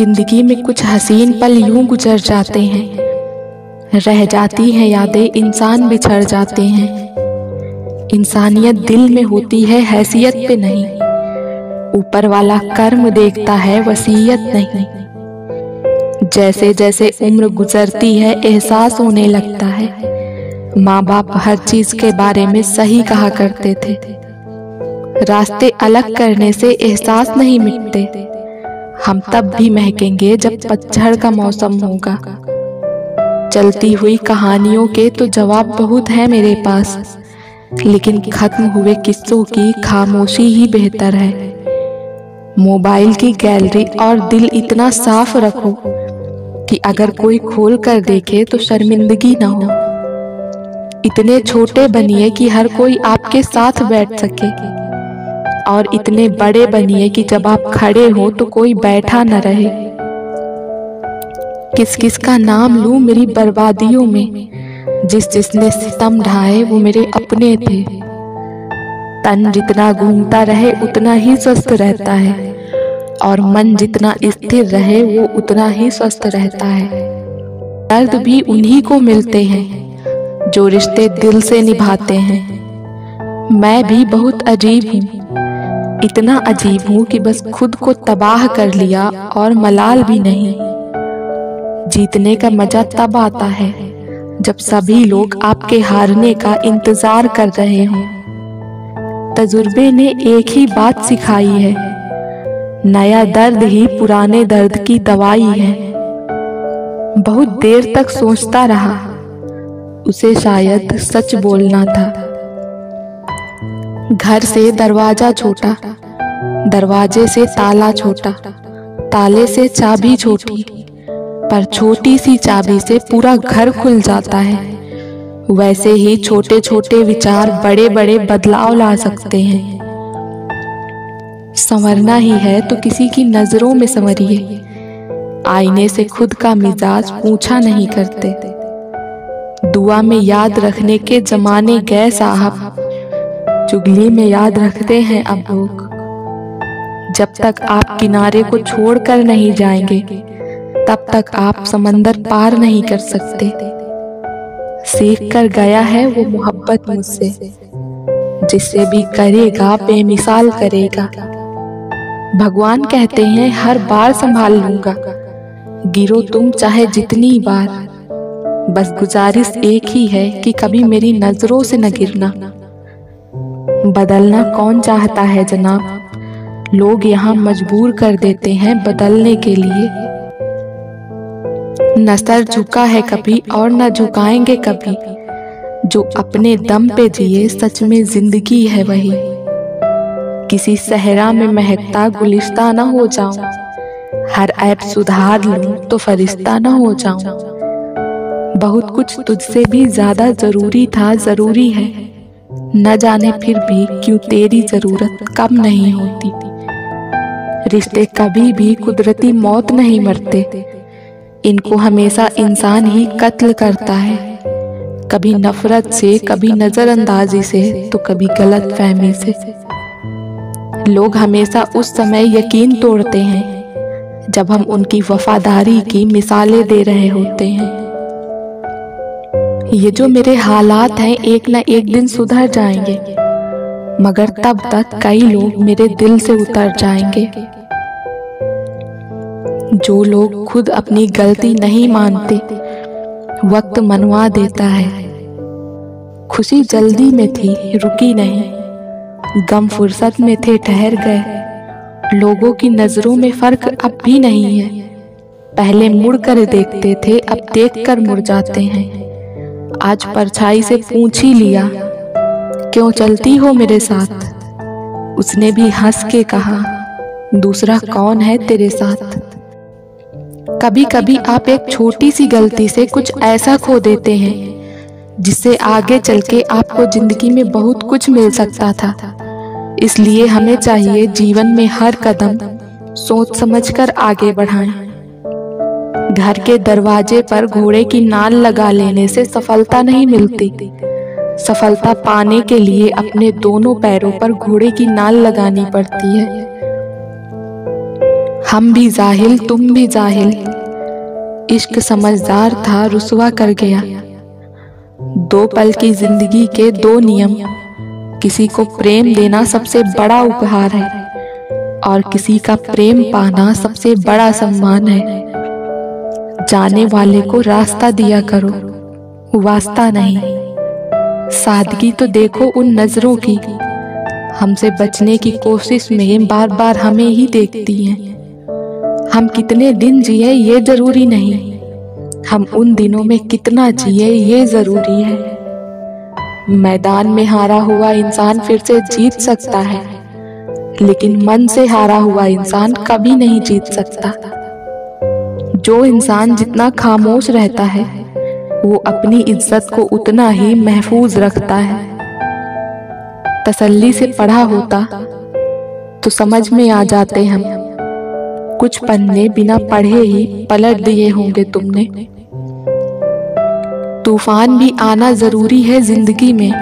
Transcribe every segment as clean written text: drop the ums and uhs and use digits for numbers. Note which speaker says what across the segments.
Speaker 1: जिंदगी में कुछ हसीन पल यूं गुजर जाते हैं, रह जाती हैं यादें, इंसान बिछड़ जाते हैं। इंसानियत दिल में होती है, हैसियत पे नहीं। ऊपर वाला कर्म देखता है, वसीयत नहीं। जैसे जैसे उम्र गुजरती है, एहसास होने लगता है। माँ बाप हर चीज के बारे में सही कहा करते थे। रास्ते अलग करने से एहसास नहीं मिटते। हम तब भी महकेंगे जब पतझड़ का मौसम होगा। चलती हुई कहानियों के तो जवाब बहुत है मेरे पास, लेकिन खत्म हुए किस्सों की खामोशी ही बेहतर है। मोबाइल की गैलरी और दिल इतना साफ रखो कि अगर कोई खोल कर देखे तो शर्मिंदगी ना हो। इतने छोटे बनिए कि हर कोई आपके साथ बैठ सके, और इतने बड़े बनिए कि जब आप खड़े हो तो कोई बैठा न रहे। किस किस का नाम लूं मेरी बर्बादियों में, जिसने सितम ढाए वो मेरे अपने थे। तन जितना घूमता रहे उतना ही स्वस्थ रहता है, और मन जितना स्थिर रहे वो उतना ही स्वस्थ रहता है। दर्द भी उन्हीं को मिलते हैं जो रिश्ते दिल से निभाते हैं। मैं भी बहुत अजीब हूँ, इतना अजीब हूँ कि बस खुद को तबाह कर लिया और मलाल भी नहीं। जीतने का मजा तब आता है जब सभी लोग आपके हारने का इंतजार कर रहे हों। तजुर्बे ने एक ही बात सिखाई है, नया दर्द ही पुराने दर्द की दवाई है। बहुत देर तक सोचता रहा, उसे शायद सच बोलना था। घर से दरवाजा छोटा, दरवाजे से ताला छोटा, ताले से चाबी छोटी, पर छोटी सी चाबी से पूरा घर खुल जाता है। वैसे ही छोटे छोटे विचार बड़े बड़े बदलाव ला सकते हैं। संवरना ही है तो किसी की नजरों में संवरिए। आईने से खुद का मिजाज पूछा नहीं करते। दुआ में याद रखने के जमाने गए साहब, चुगली में याद रखते हैं अब लोग। जब तक आप किनारे को छोड़कर नहीं जाएंगे, तब तक आप समंदर पार नहीं कर सकते। सीख कर गया है वो मोहब्बत मुझसे, जिससे भी करेगा बेमिसाल करेगा। भगवान कहते हैं हर बार संभाल लूंगा, गिरो तुम चाहे जितनी बार। बस गुजारिश एक ही है कि कभी मेरी नजरों से न गिरना। बदलना कौन चाहता है जनाब, लोग यहाँ मजबूर कर देते हैं बदलने के लिए। न सर झुका है कभी और न झुकाएंगे कभी। जो अपने दम पे जिए सच में जिंदगी है वही। किसी सहरा में महकता गुलिस्ता न हो जाऊं, हर ऐप सुधार लूं तो फरिश्ता न हो जाऊं। बहुत कुछ तुझसे भी ज्यादा जरूरी था, जरूरी है। न जाने फिर भी क्यों तेरी जरूरत कम नहीं होती। रिश्ते कभी भी कुदरती मौत नहीं मरते, इनको हमेशा इंसान ही कत्ल करता है। कभी नफरत से, कभी नजरअंदाजी से, तो कभी गलत फहमी से। लोग हमेशा उस समय यकीन तोड़ते हैं जब हम उनकी वफादारी की मिसालें दे रहे होते हैं। ये जो मेरे हालात हैं एक न एक दिन सुधर जाएंगे, मगर तब तक कई लोग मेरे दिल से उतर जाएंगे। जो लोग खुद अपनी गलती नहीं मानते, वक्त मनवा देता है। खुशी जल्दी में थी, रुकी नहीं। गम फुर्सत में थे, ठहर गए। लोगों की नजरों में फर्क अब भी नहीं है। पहले मुड़ कर देखते थे, अब देख कर मुड़ जाते हैं। आज परछाई से पूछ ही लिया, क्यों चलती हो मेरे साथ। उसने भी हंस के कहा, दूसरा कौन है तेरे साथ। कभी कभी आप एक छोटी सी गलती से कुछ ऐसा खो देते हैं जिससे आगे चल के आपको जिंदगी में बहुत कुछ मिल सकता था। इसलिए हमें चाहिए जीवन में हर कदम सोच समझकर आगे बढ़ाएं। घर के दरवाजे पर घोड़े की नाल लगा लेने से सफलता नहीं मिलती। सफलता पाने के लिए अपने दोनों पैरों पर घोड़े की नाल लगानी पड़ती है। हम भी जाहिल तुम भी जाहिल, इश्क समझदार था रुसवा कर गया। दो पल की जिंदगी के दो नियम, किसी को प्रेम देना सबसे बड़ा उपहार है और किसी का प्रेम पाना सबसे बड़ा सम्मान है। जाने वाले को रास्ता दिया करो, वास्ता नहीं। सादगी तो देखो उन नजरों की, हमसे बचने की कोशिश में बार बार हमें ही देखती हैं। हम कितने दिन जिए ये जरूरी नहीं, हम उन दिनों में कितना जिए ये जरूरी है। मैदान में हारा हुआ इंसान फिर से जीत सकता है, लेकिन मन से हारा हुआ इंसान कभी नहीं जीत सकता। जो इंसान जितना खामोश रहता है वो अपनी इज्जत को उतना ही महफूज रखता है। तसल्ली से पढ़ा होता तो समझ में आ जाते हम, कुछ पन्ने बिना पढ़े ही पलट दिए होंगे तुमने। तूफान भी आना जरूरी है जिंदगी में,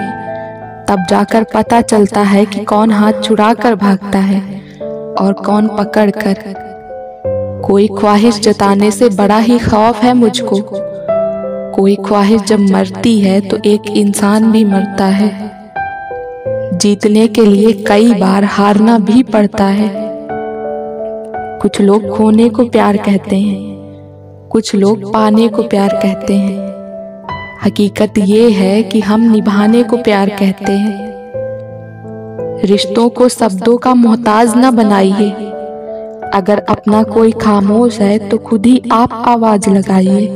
Speaker 1: तब जाकर पता चलता है कि कौन हाथ छुड़ा कर भागता है और कौन पकड़ कर। कोई ख्वाहिश जताने से बड़ा ही खौफ है मुझको, कोई ख्वाहिश जब मरती है तो एक इंसान भी मरता है। जीतने के लिए कई बार हारना भी पड़ता है। कुछ लोग खोने को प्यार कहते हैं, कुछ लोग पाने को प्यार कहते हैं। हकीकत ये है कि हम निभाने को प्यार कहते हैं। रिश्तों को शब्दों का मोहताज न बनाइए, अगर अपना कोई खामोश है तो खुद ही आप आवाज लगाइए।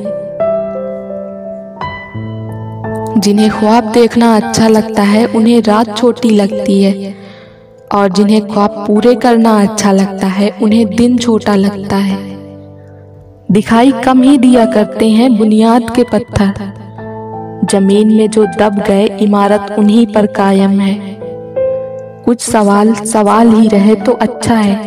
Speaker 1: जिन्हें ख्वाब देखना अच्छा लगता है उन्हें रात छोटी लगती है, और जिन्हें ख्वाब पूरे करना अच्छा लगता है उन्हें दिन छोटा लगता है। दिखाई कम ही दिया करते हैं बुनियाद के पत्थर, जमीन में जो दब गए इमारत उन्हीं पर कायम है। कुछ सवाल सवाल ही रहे तो अच्छा है,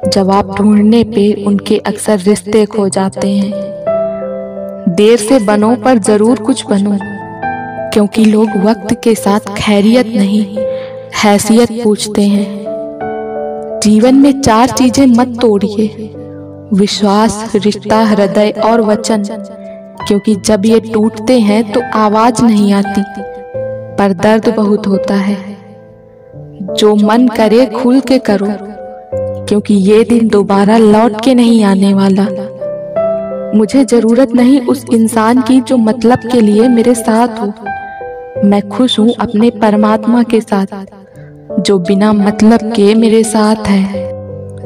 Speaker 1: जवाब ढूंढने पे उनके अक्सर रिश्ते खो जाते हैं। देर से बनो पर जरूर कुछ बनो, क्योंकि लोग वक्त के साथ खैरियत नहीं हैसियत पूछते हैं। जीवन में 4 चीजें मत तोड़िए, विश्वास, रिश्ता, हृदय और वचन, क्योंकि जब ये टूटते हैं तो आवाज नहीं आती पर दर्द बहुत होता है। जो मन करे खुल के करो, क्योंकि ये दिन दोबारा लौट के नहीं आने वाला। मुझे जरूरत नहीं उस इंसान की जो मतलब के लिए मेरे साथ हो, मैं खुश हूँ अपने परमात्मा के साथ जो बिना मतलब के मेरे साथ है।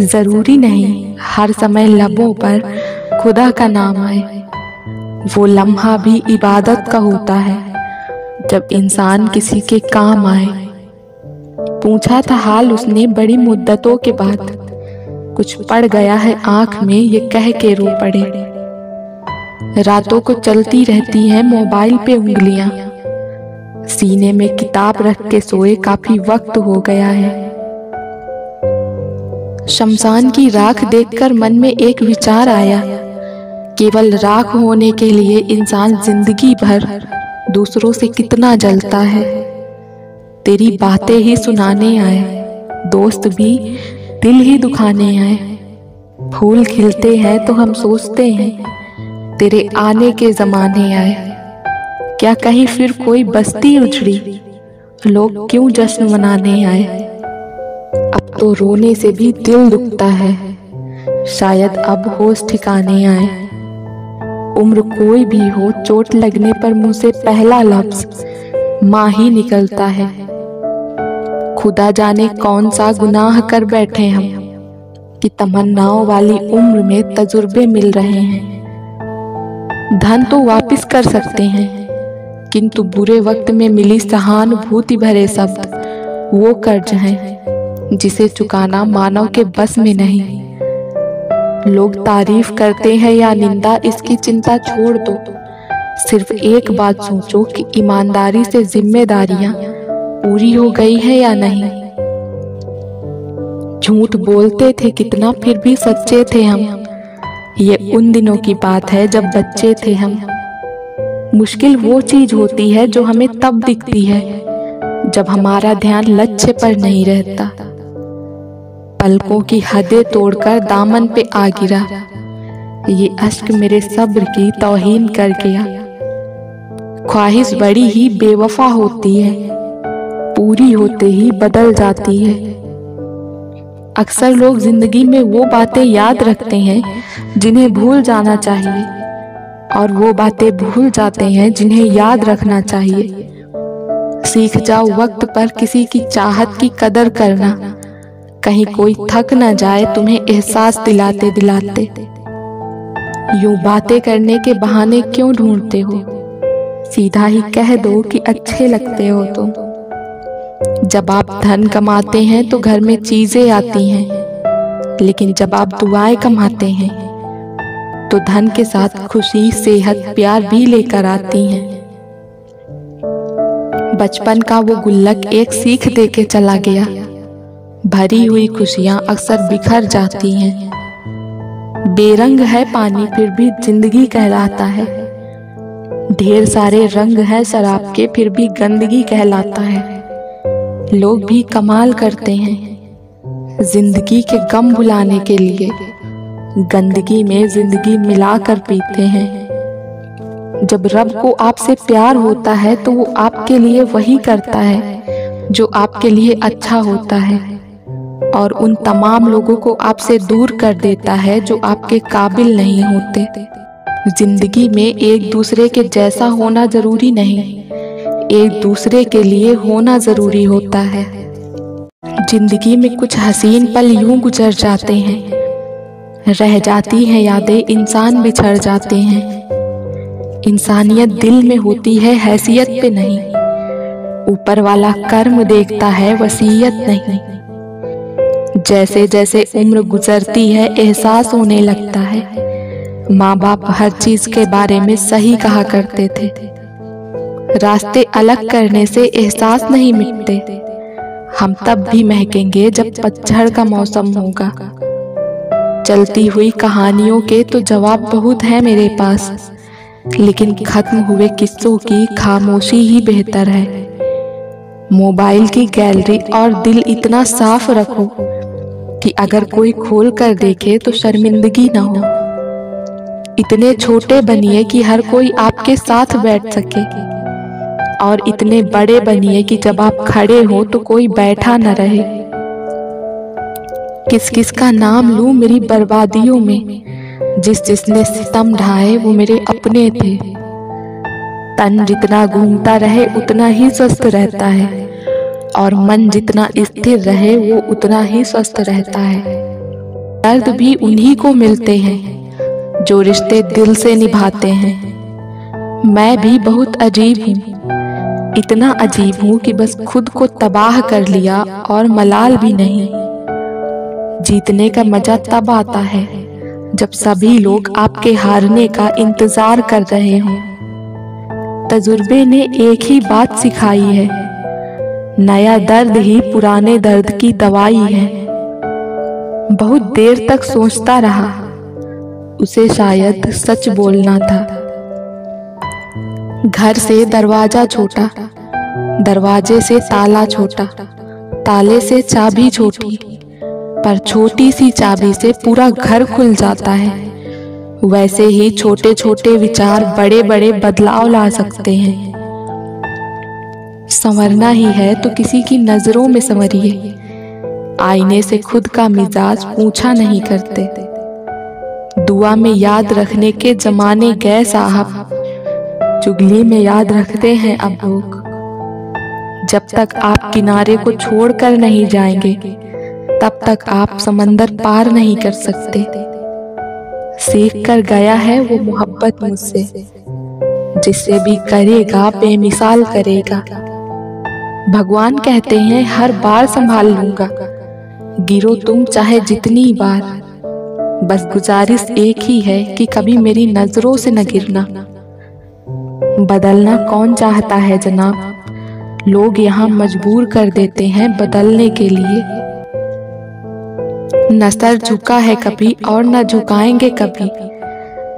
Speaker 1: जरूरी नहीं हर समय लबों पर खुदा का नाम आए, वो लम्हा भी इबादत का होता है जब इंसान किसी के काम आए। पूछा था हाल उसने बड़ी मुद्दतों के बाद, कुछ पड़ गया है आंख में ये कह के रो पड़े। रातों को चलती रहती हैं मोबाइल पे उंगलियां, सीने में किताब रख के सोए काफी वक्त हो गया है। शमशान की राख देखकर मन में एक विचार आया, केवल राख होने के लिए इंसान जिंदगी भर दूसरों से कितना जलता है। तेरी बातें ही सुनाने आए, दोस्त भी दिल ही दुखाने आए। फूल खिलते हैं तो हम सोचते हैं तेरे आने के जमाने आए। क्या कहीं फिर कोई बस्ती उजड़ी, लोग क्यों जश्न मनाने आए। अब तो रोने से भी दिल दुखता है, शायद अब होश ठिकाने आए। उम्र कोई भी हो, चोट लगने पर मुंह से पहला लफ्ज माँ ही निकलता है। खुदा जाने कौन सा गुनाह कर बैठे हम कि तमन्नाओं वाली उम्र में तजुर्बे मिल रहे हैं। धन तो वापस कर सकते हैं, किंतु बुरे वक्त में मिली सहानुभूति भरे शब्द वो कर्ज हैं जिसे चुकाना मानव के बस में नहीं। लोग तारीफ करते हैं या निंदा, इसकी चिंता छोड़ दो। सिर्फ एक बात सोचो कि ईमानदारी से जिम्मेदारियां पूरी हो गई है या नहीं। झूठ बोलते थे कितना, फिर भी सच्चे थे हम। ये उन दिनों की बात है जब बच्चे थे हम। मुश्किल वो चीज होती है जो हमें तब दिखती है जब हमारा ध्यान लक्ष्य पर नहीं रहता। पलकों की हदें तोड़कर दामन पे आ गिरा। ये अश्क मेरे सब्र की तौहीन कर गया। ख्वाहिश बड़ी ही बेवफा होती है, पूरी होते ही बदल जाती है। अक्सर लोग जिंदगी में वो बातें याद रखते हैं जिन्हें भूल जाना चाहिए, और वो बातें भूल जाते हैं जिन्हें याद रखना चाहिए। सीख जाओ वक्त पर किसी की चाहत की कदर करना, कहीं कोई थक न जाए तुम्हें एहसास दिलाते दिलाते। यूं बातें करने के बहाने क्यों ढूंढते हो, सीधा ही कह दो कि अच्छे लगते हो तुम। जब आप धन कमाते हैं तो घर में चीजें आती हैं, लेकिन जब आप दुआएं कमाते हैं तो धन के साथ खुशी, सेहत, प्यार भी लेकर आती हैं। बचपन का वो गुल्लक एक सीख दे के चला गया। भरी हुई खुशियां अक्सर बिखर जाती हैं। बेरंग है पानी फिर भी जिंदगी कहलाता है। ढेर सारे रंग है शराब के फिर भी गंदगी कहलाता है। लोग भी कमाल करते हैं जिंदगी के गम भुलाने के लिए, गंदगी में जिंदगी मिलाकर पीते हैं। जब रब को आपसे प्यार होता है तो वो आपके लिए वही करता है जो आपके लिए अच्छा होता है, और उन तमाम लोगों को आपसे दूर कर देता है जो आपके काबिल नहीं होते। जिंदगी में एक दूसरे के जैसा होना जरूरी नहीं, एक दूसरे के लिए होना जरूरी होता है। जिंदगी में कुछ हसीन पल यूं गुजर जाते हैं, रह जाती हैं यादें, इंसान बिछड़ जाते हैं। इंसानियत दिल में होती है, हैसियत पे नहीं। ऊपर वाला कर्म देखता है, वसीयत नहीं। जैसे जैसे उम्र गुजरती है एहसास होने लगता है, माँ बाप हर चीज के बारे में सही कहा करते थे। रास्ते अलग करने से एहसास नहीं मिटते, हम तब भी महकेंगे जब पतझड़ का मौसम होगा। चलती हुई कहानियों के तो जवाब बहुत है मेरे पास, लेकिन खत्म हुए किस्सों की खामोशी ही बेहतर है। मोबाइल की गैलरी और दिल इतना साफ रखो कि अगर कोई खोल कर देखे तो शर्मिंदगी ना हो। इतने छोटे बनिए कि हर कोई आपके साथ बैठ सके, और इतने बड़े बनिए कि जब आप खड़े हो तो कोई बैठा न रहे। किस किस का नाम लूं मेरी बर्बादियों में, जिसने सितम ढाए वो मेरे अपने थे। तन जितना घूमता रहे उतना ही स्वस्थ रहता है, और मन जितना स्थिर रहे वो उतना ही स्वस्थ रहता है। दर्द भी उन्हीं को मिलते हैं जो रिश्ते दिल से निभाते हैं। मैं भी बहुत अजीब हूँ, इतना अजीब हूँ कि बस खुद को तबाह कर लिया और मलाल भी नहीं। जीतने का मजा तब आता है जब सभी लोग आपके हारने का इंतजार कर रहे हों। तजुर्बे ने एक ही बात सिखाई है, नया दर्द ही पुराने दर्द की दवाई है। बहुत देर तक सोचता रहा, उसे शायद सच बोलना था। घर से दरवाजा छोटा, दरवाजे से ताला छोटा, ताले से चाबी छोटी, पर छोटी सी चाबी से पूरा घर खुल जाता है। वैसे ही छोटे छोटे विचार बड़े बड़े बदलाव ला सकते हैं। संवरना ही है तो किसी की नजरों में संवरिए, आईने से खुद का मिजाज पूछा नहीं करते। दुआ में याद रखने के जमाने गए साहब, चुगली में याद रखते हैं अब लोग। जब तक आप किनारे को छोड़कर नहीं जाएंगे तब तक आप समंदर पार नहीं कर सकते। सीख कर गया है वो मोहब्बत मुझसे, जिससे भी करेगा बेमिसाल करेगा। भगवान कहते हैं हर बार संभाल लूंगा, गिरो तुम चाहे जितनी बार। बस गुजारिश एक ही है कि कभी मेरी नजरों से न गिरना। बदलना कौन चाहता है जनाब, लोग यहाँ मजबूर कर देते हैं बदलने के लिए। न सर झुका है कभी और न झुकाएंगे कभी,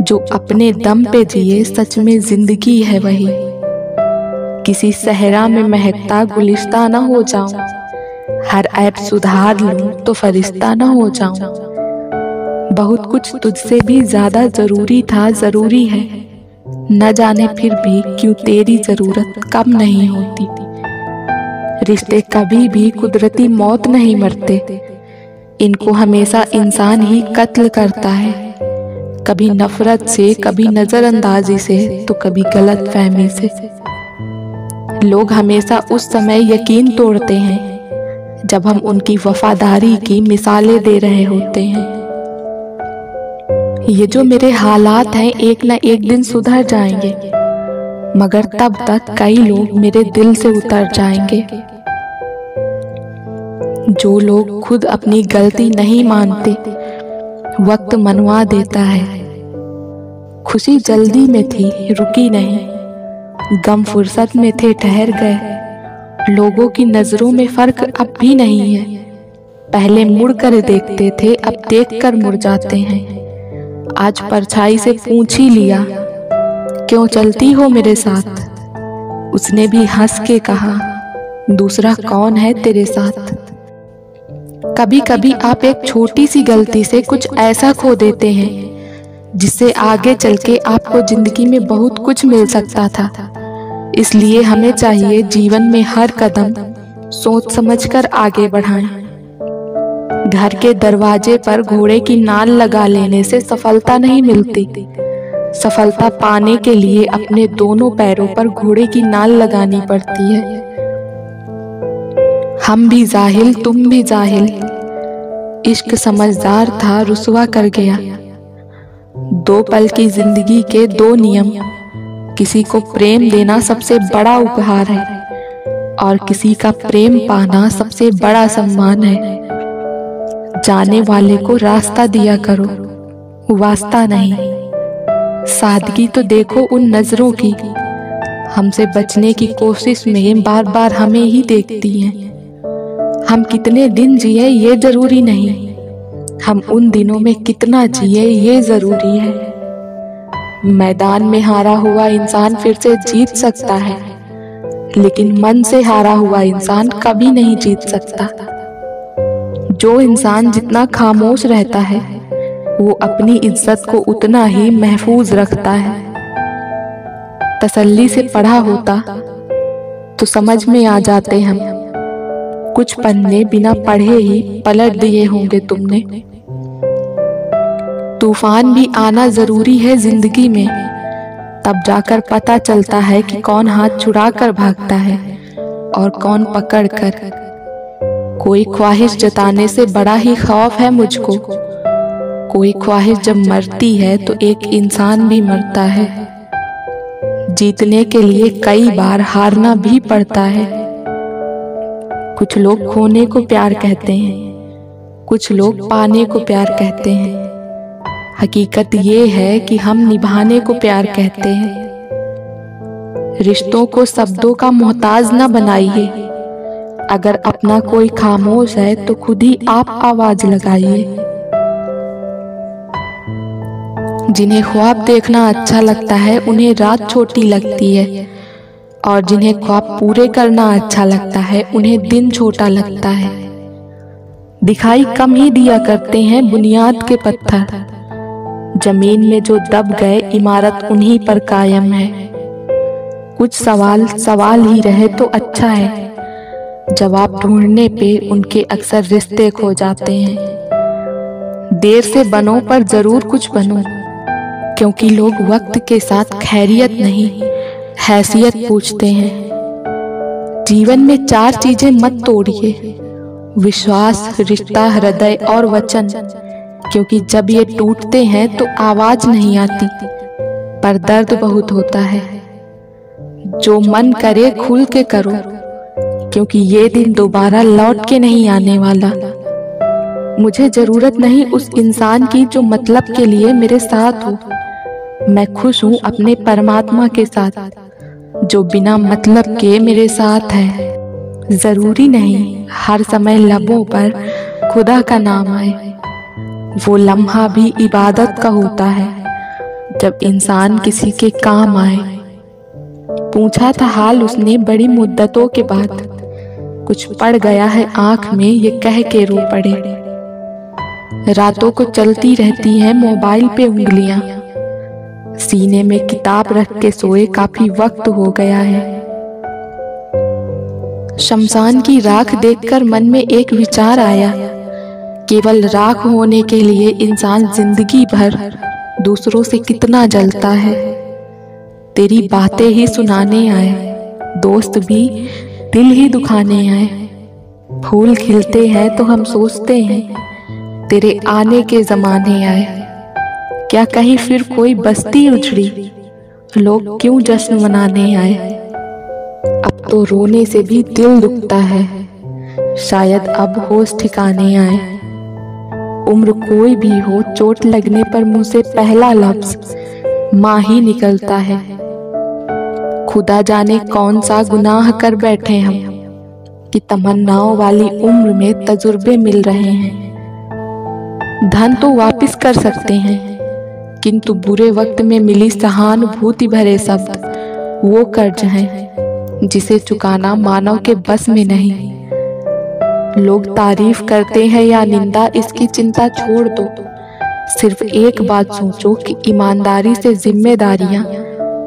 Speaker 1: जो अपने दम पे जिए सच में जिंदगी है वही। किसी सहरा में महकता गुलिस्ता न हो जाऊं, हर ऐप सुधार लूं तो फरिश्ता न हो जाऊं। बहुत कुछ तुझसे भी ज्यादा जरूरी था, जरूरी है, न जाने फिर भी क्यों तेरी जरूरत कम नहीं होती। रिश्ते कभी भी कुदरती मौत नहीं मरते, इनको हमेशा इंसान ही कत्ल करता है, कभी नफरत से, कभी नजरअंदाजी से, तो कभी गलतफहमी से। लोग हमेशा उस समय यकीन तोड़ते हैं जब हम उनकी वफादारी की मिसालें दे रहे होते हैं। ये जो मेरे हालात हैं एक न एक दिन सुधर जाएंगे, मगर तब तक कई लोग मेरे दिल से उतर जाएंगे। जो लोग खुद अपनी गलती नहीं मानते, वक्त मनवा देता है। खुशी जल्दी में थी, रुकी नहीं, गम फुर्सत में थे, ठहर गए। लोगों की नजरों में फर्क अब भी नहीं है, पहले मुड़ कर देखते थे, अब देख कर मुड़ जाते हैं। आज परछाई से पूछ ही लिया, क्यों चलती हो मेरे साथ? उसने भी हंस के कहा, दूसरा कौन है तेरे साथ। कभी कभी आप एक छोटी सी गलती से कुछ ऐसा खो देते हैं जिससे आगे चल के आपको जिंदगी में बहुत कुछ मिल सकता था। इसलिए हमें चाहिए जीवन में हर कदम सोच समझकर आगे बढ़ाएं। घर के दरवाजे पर घोड़े की नाल लगा लेने से सफलता नहीं मिलती। सफलता पाने के लिए अपने दोनों पैरों पर घोड़े की नाल लगानी पड़ती है। हम भी जाहिल, तुम भी जाहिल, इश्क समझदार था, रुसवा कर गया। दो पल की जिंदगी के दो नियम, किसी को प्रेम देना सबसे बड़ा उपहार है और किसी का प्रेम पाना सबसे बड़ा सम्मान है। जाने वाले को रास्ता दिया करो, वास्ता नहीं। सादगी तो देखो उन नजरों की, हमसे बचने की कोशिश में बार बार हमें ही देखती हैं। हम कितने दिन जिए ये जरूरी नहीं, हम उन दिनों में कितना जिए ये जरूरी है। मैदान में हारा हुआ इंसान फिर से जीत सकता है, लेकिन मन से हारा हुआ इंसान कभी नहीं जीत सकता। जो इंसान जितना खामोश रहता है वो अपनी इज्जत को उतना ही महफूज रखता है। तसल्ली से पढ़ा होता तो समझ में आ जाते हम, कुछ पन्ने बिना पढ़े ही पलट दिए होंगे तुमने। तूफान भी आना जरूरी है जिंदगी में, तब जाकर पता चलता है कि कौन हाथ छुड़ा कर भागता है और कौन पकड़ कर। कोई ख्वाहिश जताने से बड़ा ही खौफ है मुझको, कोई ख्वाहिश जब मरती है तो एक इंसान भी मरता है। जीतने के लिए कई बार हारना भी पड़ता है। कुछ लोग खोने को प्यार कहते हैं, कुछ लोग पाने को प्यार कहते हैं। हकीकत ये है कि हम निभाने को प्यार कहते हैं। रिश्तों को शब्दों का मोहताज न बनाइए, अगर अपना कोई खामोश है तो खुद ही आप आवाज लगाइए। जिन्हें ख्वाब देखना अच्छा लगता है उन्हें रात छोटी लगती है, और जिन्हें ख्वाब पूरे करना अच्छा लगता है उन्हें दिन छोटा लगता है। दिखाई कम ही दिया करते हैं बुनियाद के पत्थर, जमीन में जो दब गए इमारत उन्हीं पर कायम है। कुछ सवाल सवाल ही रहे तो अच्छा है, जवाब ढूंढने पे उनके अक्सर रिश्ते खो जाते हैं। देर से बनो पर जरूर कुछ बनो, क्योंकि लोग वक्त के साथ खैरियत नहीं हैसियत पूछते हैं। जीवन में 4 चीजें मत तोड़िए, विश्वास, रिश्ता, हृदय और वचन, क्योंकि जब ये टूटते हैं तो आवाज नहीं आती पर दर्द बहुत होता है। जो मन करे खुल के करो, क्योंकि ये दिन दोबारा लौट के नहीं आने वाला। मुझे जरूरत नहीं उस इंसान की जो मतलब के लिए मेरे साथ हो, मैं खुश हूँ अपने परमात्मा के साथ जो बिना मतलब के मेरे साथ है। जरूरी नहीं हर समय लबों पर खुदा का नाम आए, वो लम्हा भी इबादत का होता है जब इंसान किसी के काम आए। पूछा था हाल उसने बड़ी मुद्दतों के बाद, कुछ पड़ गया है आंख में ये कह के रो पड़े। रातों को चलती रहती हैं मोबाइल पे उंगलियां, सीने में किताब रख के सोए काफी वक्त हो गया है। शमशान की राख देखकर मन में एक विचार आया, केवल राख होने के लिए इंसान जिंदगी भर दूसरों से कितना जलता है। तेरी बातें ही सुनाने आए, दोस्त भी दिल ही दुखाने आए। फूल खिलते हैं तो हम सोचते हैं तेरे आने के ज़माने आए। क्या कहीं फिर कोई बस्ती उजड़ी, लोग क्यों जश्न मनाने आए। अब तो रोने से भी दिल दुखता है, शायद अब होश ठिकाने आए। उम्र कोई भी हो, चोट लगने पर मुंह से पहला लफ्ज माँ ही निकलता है। खुदा जाने कौन सा गुनाह कर बैठे हम कि तमन्नाओं वाली उम्र में तजुर्बे मिल रहे हैं। धन तो वापस कर सकते हैं, किंतु बुरे वक्त में मिली सहानुभूति भरे शब्द वो कर्ज हैं जिसे चुकाना मानव के बस में नहीं। लोग तारीफ करते हैं या निंदा, इसकी चिंता छोड़ दो। सिर्फ एक बात सोचो कि ईमानदारी से जिम्मेदारियां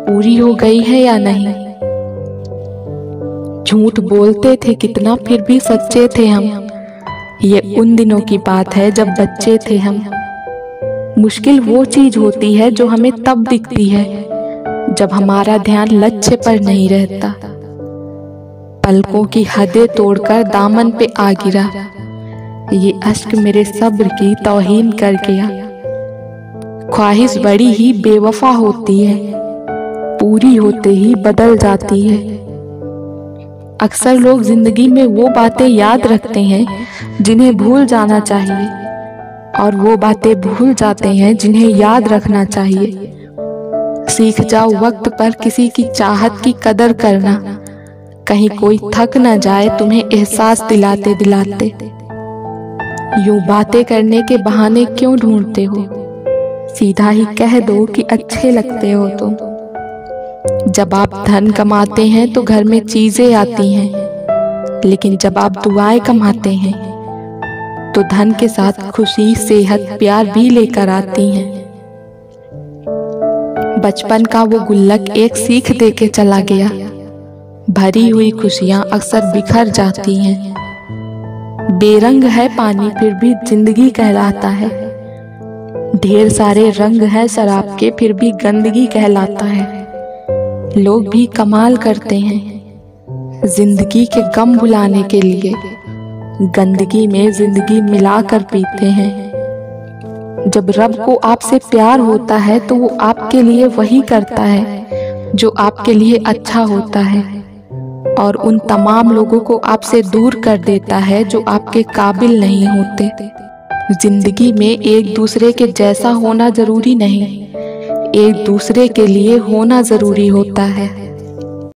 Speaker 1: पूरी हो गई है या नहीं। झूठ बोलते थे कितना, फिर भी सच्चे थे हम। ये उन दिनों की बात है जब बच्चे थे हम। मुश्किल वो चीज होती है जो हमें तब दिखती है जब हमारा ध्यान लक्ष्य पर नहीं रहता। पलकों की हदें तोड़कर दामन पे आ गिरा, ये अश्क मेरे सब्र की तौहीन कर गया। ख्वाहिश बड़ी ही बेवफा होती है, पूरी होते ही बदल जाती है। अक्सर लोग जिंदगी में वो बातें याद रखते हैं जिन्हें भूल जाना चाहिए, और वो बातें भूल जाते हैं जिन्हें याद रखना चाहिए। सीख जाओ वक्त पर किसी की चाहत की कदर करना, कहीं कोई थक न जाए तुम्हें एहसास दिलाते दिलाते। यूं बातें करने के बहाने क्यों ढूंढते हो, सीधा ही कह दो कि अच्छे लगते हो तुम। जब आप धन कमाते हैं तो घर में चीजें आती हैं, लेकिन जब आप दुआएं कमाते हैं तो धन के साथ खुशी, सेहत, प्यार भी लेकर आती हैं। बचपन का वो गुल्लक एक सीख दे के चला गया, भरी हुई खुशियां अक्सर बिखर जाती हैं। बेरंग है पानी फिर भी जिंदगी कहलाता है, ढेर सारे रंग है शराब के फिर भी गंदगी कहलाता है। लोग भी कमाल करते हैं जिंदगी के गम भुलाने के लिए, गंदगी में जिंदगी मिलाकर पीते हैं। जब रब को आपसे प्यार होता है तो वो आपके लिए वही करता है जो आपके लिए अच्छा होता है, और उन तमाम लोगों को आपसे दूर कर देता है जो आपके काबिल नहीं होते। जिंदगी में एक दूसरे के जैसा होना जरूरी नहीं, एक दूसरे के लिए होना जरूरी होता है।